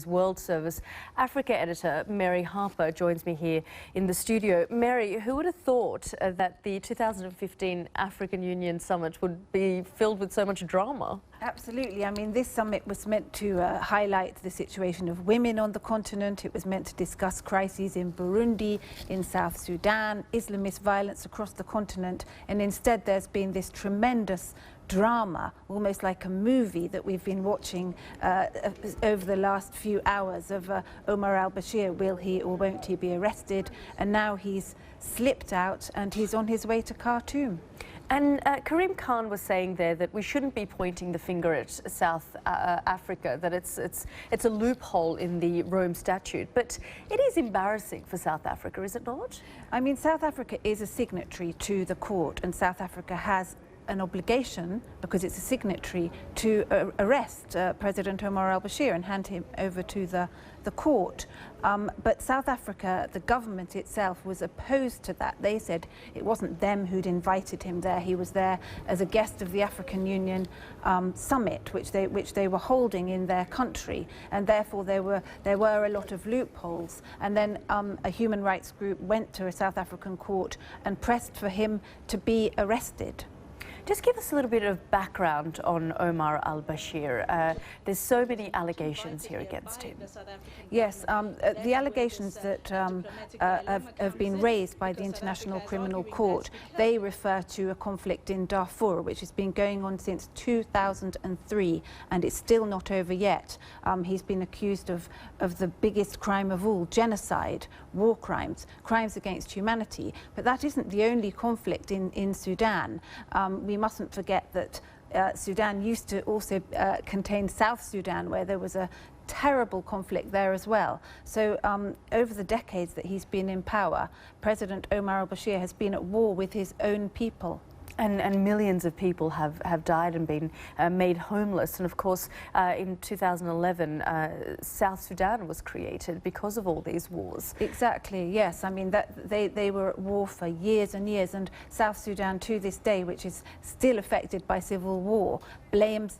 World Service Africa editor Mary Harper joins me here in the studio. Mary, who would have thought that the 2015 African Union Summit would be filled with so much drama? Absolutely. I mean, this summit was meant to highlight the situation of women on the continent. It was meant to discuss crises in Burundi, in South Sudan, Islamist violence across the continent, and instead there's been this tremendous drama, almost like a movie that we've been watching over the last few hours of Omar al-Bashir. Will he or won't he be arrested? And now he's slipped out and he's on his way to Khartoum. And Karim Khan was saying there that we shouldn't be pointing the finger at South Africa, that it's a loophole in the Rome Statute. But it is embarrassing for South Africa, is it not? I mean, South Africa is a signatory to the court, and South Africa has an obligation, because it's a signatory, to arrest President Omar al-Bashir and hand him over to the court. But South Africa, the government itself, was opposed to that. They said it wasn't them who'd invited him there. He was there as a guest of the African Union summit, which they were holding in their country, and therefore there were a lot of loopholes. And then a human rights group went to a South African court and pressed for him to be arrested. Just give us a little bit of background on Omar al-Bashir. There's so many allegations here against him. Yes, the allegations that have been raised by the International Criminal Court, they refer to a conflict in Darfur, which has been going on since 2003, and it's still not over yet. He's been accused of the biggest crime of all, genocide, war crimes, crimes against humanity. But that isn't the only conflict in Sudan. We mustn't forget that Sudan used to also contain South Sudan, where there was a terrible conflict there as well. So over the decades that he's been in power, President Omar al-Bashir has been at war with his own people. And millions of people have died and been made homeless. And of course, in 2011, South Sudan was created because of all these wars. Exactly, yes. I mean, they were at war for years and years. And South Sudan, to this day, which is still affected by civil war, blames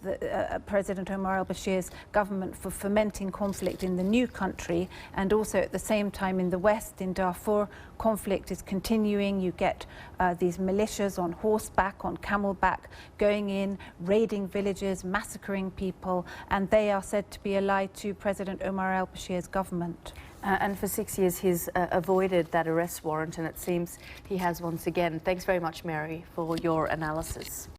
President Omar al-Bashir's government for fomenting conflict in the new country. And also at the same time in the west, in Darfur, conflict is continuing. You get these militias on horseback, on camelback, going in, raiding villages, massacring people, and they are said to be allied to President Omar al-Bashir's government. And for 6 years he's avoided that arrest warrant, and it seems he has once again. Thanks very much, Mary, for your analysis.